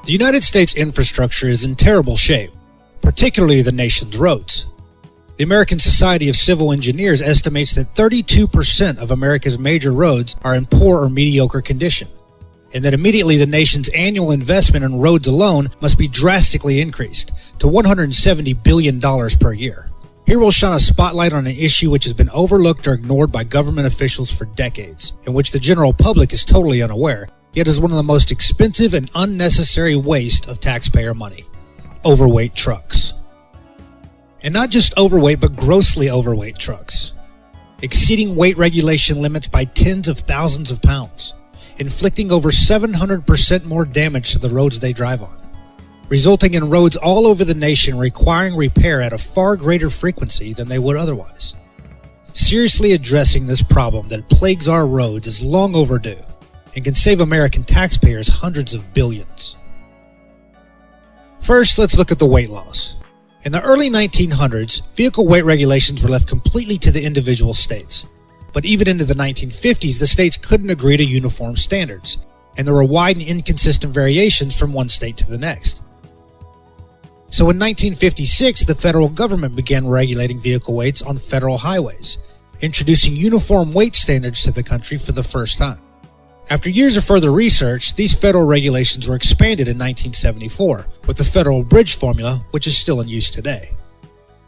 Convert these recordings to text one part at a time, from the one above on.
The United States infrastructure is in terrible shape, particularly the nation's roads. The American Society of Civil Engineers estimates that 32% of America's major roads are in poor or mediocre condition, and that immediately the nation's annual investment in roads alone must be drastically increased to $170 billion per year. Here we'll shine a spotlight on an issue which has been overlooked or ignored by government officials for decades, and which the general public is totally unaware, yet is one of the most expensive and unnecessary waste of taxpayer money: overweight trucks. And not just overweight, but grossly overweight trucks, exceeding weight regulation limits by tens of thousands of pounds, inflicting over 700% more damage to the roads they drive on, resulting in roads all over the nation requiring repair at a far greater frequency than they would otherwise. Seriously addressing this problem that plagues our roads is long overdue and can save American taxpayers hundreds of billions. First, let's look at the weight laws. In the early 1900s, vehicle weight regulations were left completely to the individual states. But even into the 1950s, the states couldn't agree to uniform standards, and there were wide and inconsistent variations from one state to the next. So in 1956, the federal government began regulating vehicle weights on federal highways, introducing uniform weight standards to the country for the first time. After years of further research, these federal regulations were expanded in 1974 with the federal bridge formula, which is still in use today.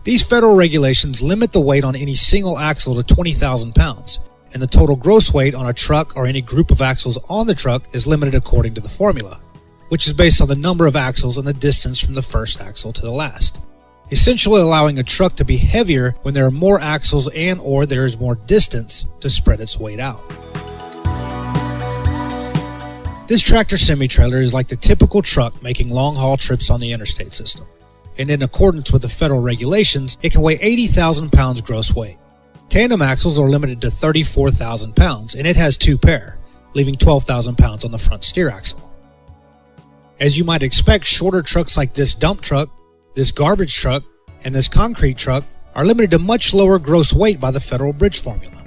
These federal regulations limit the weight on any single axle to 20,000 pounds, and the total gross weight on a truck or any group of axles on the truck is limited according to the formula, which is based on the number of axles and the distance from the first axle to the last, essentially allowing a truck to be heavier when there are more axles and/or there is more distance to spread its weight out. This tractor semi-trailer is like the typical truck making long-haul trips on the interstate system, and in accordance with the federal regulations, it can weigh 80,000 pounds gross weight. Tandem axles are limited to 34,000 pounds, and it has 2 pair, leaving 12,000 pounds on the front steer axle. As you might expect, shorter trucks like this dump truck, this garbage truck, and this concrete truck are limited to much lower gross weight by the federal bridge formula.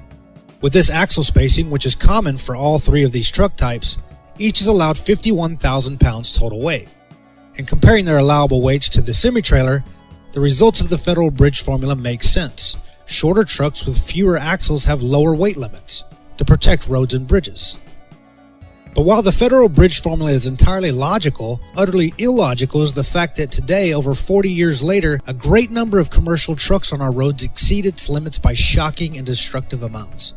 With this axle spacing, which is common for all 3 of these truck types, each is allowed 51,000 pounds total weight. And comparing their allowable weights to the semi-trailer, the results of the federal bridge formula make sense. Shorter trucks with fewer axles have lower weight limits to protect roads and bridges. But while the federal bridge formula is entirely logical, utterly illogical is the fact that today, over 40 years later, a great number of commercial trucks on our roads exceed its limits by shocking and destructive amounts.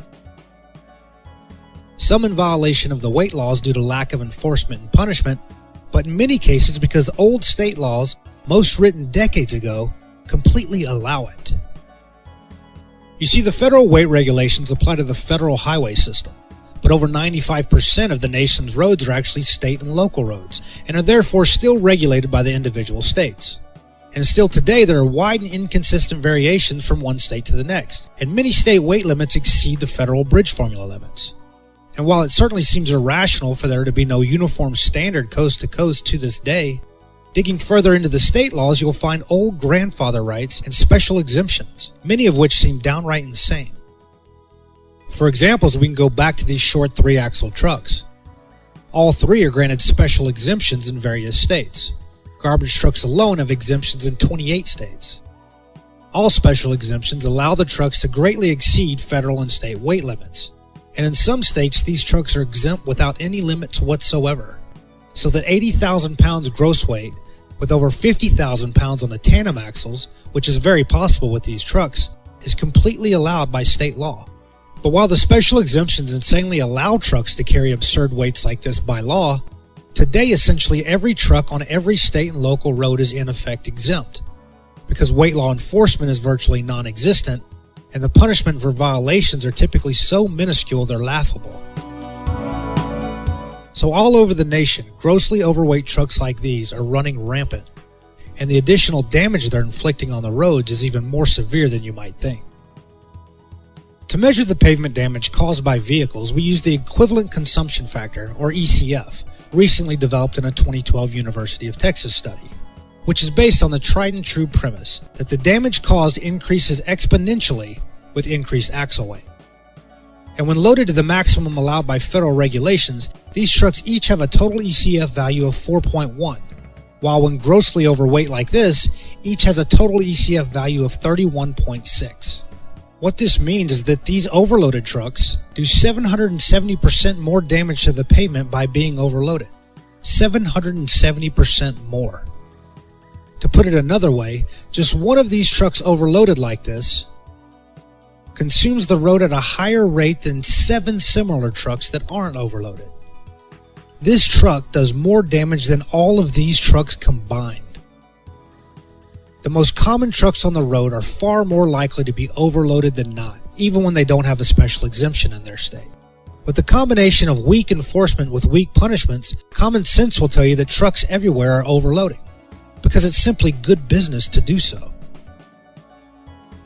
Some in violation of the weight laws due to lack of enforcement and punishment, but in many cases because old state laws, most written decades ago, completely allow it. You see, the federal weight regulations apply to the federal highway system, but over 95% of the nation's roads are actually state and local roads, and are therefore still regulated by the individual states. And still today, there are wide and inconsistent variations from one state to the next, and many state weight limits exceed the federal bridge formula limits. And while it certainly seems irrational for there to be no uniform standard coast to coast to this day, digging further into the state laws, you'll find old grandfather rights and special exemptions, many of which seem downright insane. For examples, we can go back to these short 3-axle trucks. All 3 are granted special exemptions in various states. Garbage trucks alone have exemptions in 28 states. All special exemptions allow the trucks to greatly exceed federal and state weight limits. And in some states, these trucks are exempt without any limits whatsoever, so that 80,000 pounds gross weight, with over 50,000 pounds on the tandem axles, which is very possible with these trucks, is completely allowed by state law. But while the special exemptions insanely allow trucks to carry absurd weights like this by law, today essentially every truck on every state and local road is in effect exempt, because weight law enforcement is virtually non-existent, and the punishment for violations are typically so minuscule they're laughable. So all over the nation, grossly overweight trucks like these are running rampant, and the additional damage they're inflicting on the roads is even more severe than you might think. To measure the pavement damage caused by vehicles, we use the equivalent consumption factor, or ECF, recently developed in a 2012 University of Texas study, which is based on the tried and true premise that the damage caused increases exponentially with increased axle weight. And when loaded to the maximum allowed by federal regulations, these trucks each have a total ECF value of 4.1, while when grossly overweight like this, each has a total ECF value of 31.6. What this means is that these overloaded trucks do 770% more damage to the pavement by being overloaded. 770% more. To put it another way, just one of these trucks overloaded like this consumes the road at a higher rate than 7 similar trucks that aren't overloaded. This truck does more damage than all of these trucks combined. The most common trucks on the road are far more likely to be overloaded than not, even when they don't have a special exemption in their state. With the combination of weak enforcement with weak punishments, common sense will tell you that trucks everywhere are overloading, because it's simply good business to do so.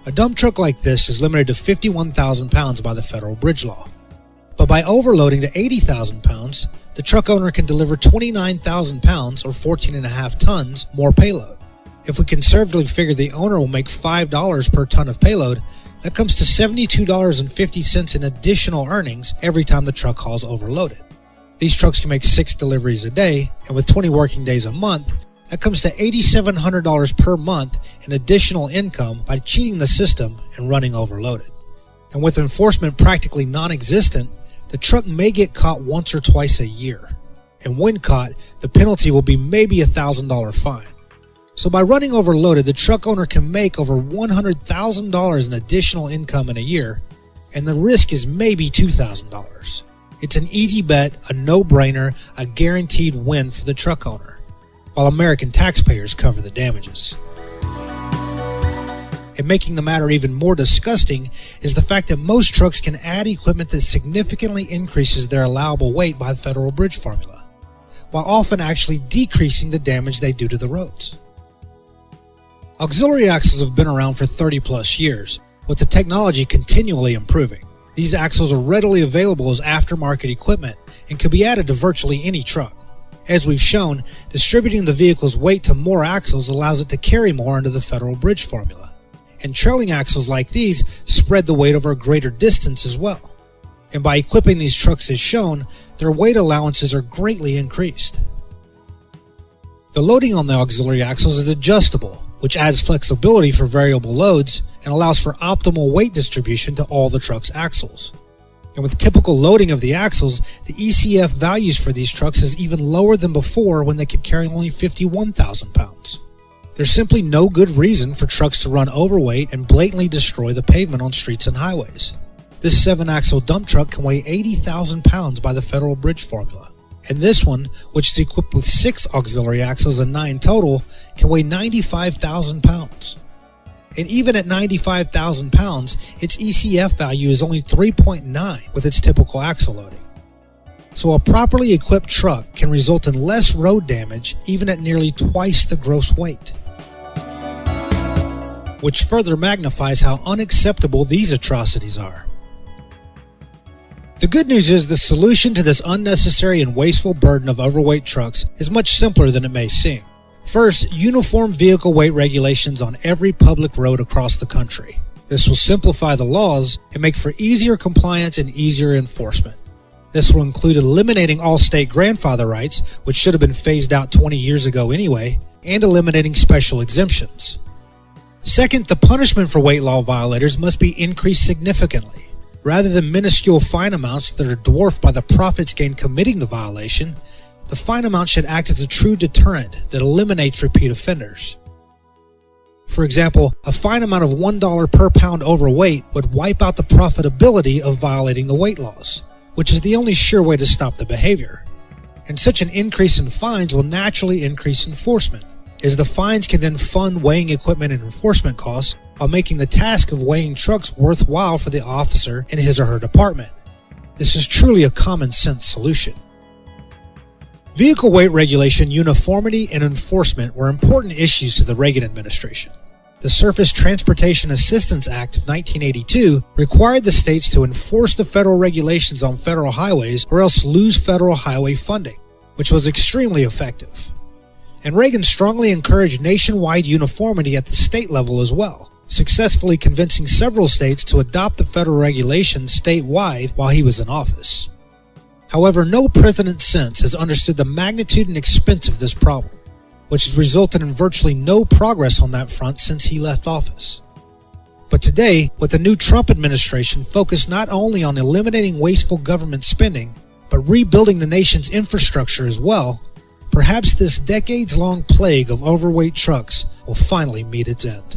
A dump truck like this is limited to 51,000 pounds by the federal bridge law. But by overloading to 80,000 pounds, the truck owner can deliver 29,000 pounds or 14.5 tons more payload. If we conservatively figure the owner will make $5 per ton of payload, that comes to $72.50 in additional earnings every time the truck hauls overloaded. These trucks can make 6 deliveries a day, and with 20 working days a month, that comes to $8,700 per month in additional income by cheating the system and running overloaded. And with enforcement practically non-existent, the truck may get caught once or twice a year. And when caught, the penalty will be maybe a $1,000 fine. So by running overloaded, the truck owner can make over $100,000 in additional income in a year, and the risk is maybe $2,000. It's an easy bet, a no-brainer, a guaranteed win for the truck owner, while American taxpayers cover the damages. And making the matter even more disgusting is the fact that most trucks can add equipment that significantly increases their allowable weight by federal bridge formula, while often actually decreasing the damage they do to the roads. Auxiliary axles have been around for 30 plus years, with the technology continually improving. These axles are readily available as aftermarket equipment and can be added to virtually any truck. As we've shown, distributing the vehicle's weight to more axles allows it to carry more under the federal bridge formula. And trailing axles like these spread the weight over a greater distance as well. And by equipping these trucks as shown, their weight allowances are greatly increased. The loading on the auxiliary axles is adjustable, which adds flexibility for variable loads and allows for optimal weight distribution to all the truck's axles. And with typical loading of the axles, the ECF values for these trucks is even lower than before when they could carry only 51,000 pounds. There's simply no good reason for trucks to run overweight and blatantly destroy the pavement on streets and highways. This 7-axle dump truck can weigh 80,000 pounds by the federal bridge formula. And this one, which is equipped with 6 auxiliary axles and 9 total, can weigh 95,000 pounds. And even at 95,000 pounds, its ECF value is only 3.9 with its typical axle loading. So a properly equipped truck can result in less road damage even at nearly twice the gross weight, which further magnifies how unacceptable these atrocities are. The good news is the solution to this unnecessary and wasteful burden of overweight trucks is much simpler than it may seem. First, uniform vehicle weight regulations on every public road across the country. This will simplify the laws and make for easier compliance and easier enforcement. This will include eliminating all state grandfather rights, which should have been phased out 20 years ago anyway, and eliminating special exemptions. Second, the punishment for weight law violators must be increased significantly. Rather than minuscule fine amounts that are dwarfed by the profits gained committing the violation, the fine amount should act as a true deterrent that eliminates repeat offenders. For example, a fine amount of $1 per pound overweight would wipe out the profitability of violating the weight laws, which is the only sure way to stop the behavior. And such an increase in fines will naturally increase enforcement, as the fines can then fund weighing equipment and enforcement costs while making the task of weighing trucks worthwhile for the officer and his or her department. This is truly a common sense solution. Vehicle weight regulation, uniformity, and enforcement were important issues to the Reagan administration. The Surface Transportation Assistance Act of 1982 required the states to enforce the federal regulations on federal highways or else lose federal highway funding, which was extremely effective. And Reagan strongly encouraged nationwide uniformity at the state level as well, successfully convincing several states to adopt the federal regulations statewide while he was in office. However, no president since has understood the magnitude and expense of this problem, which has resulted in virtually no progress on that front since he left office. But today, with the new Trump administration focused not only on eliminating wasteful government spending, but rebuilding the nation's infrastructure as well, perhaps this decades-long plague of overweight trucks will finally meet its end.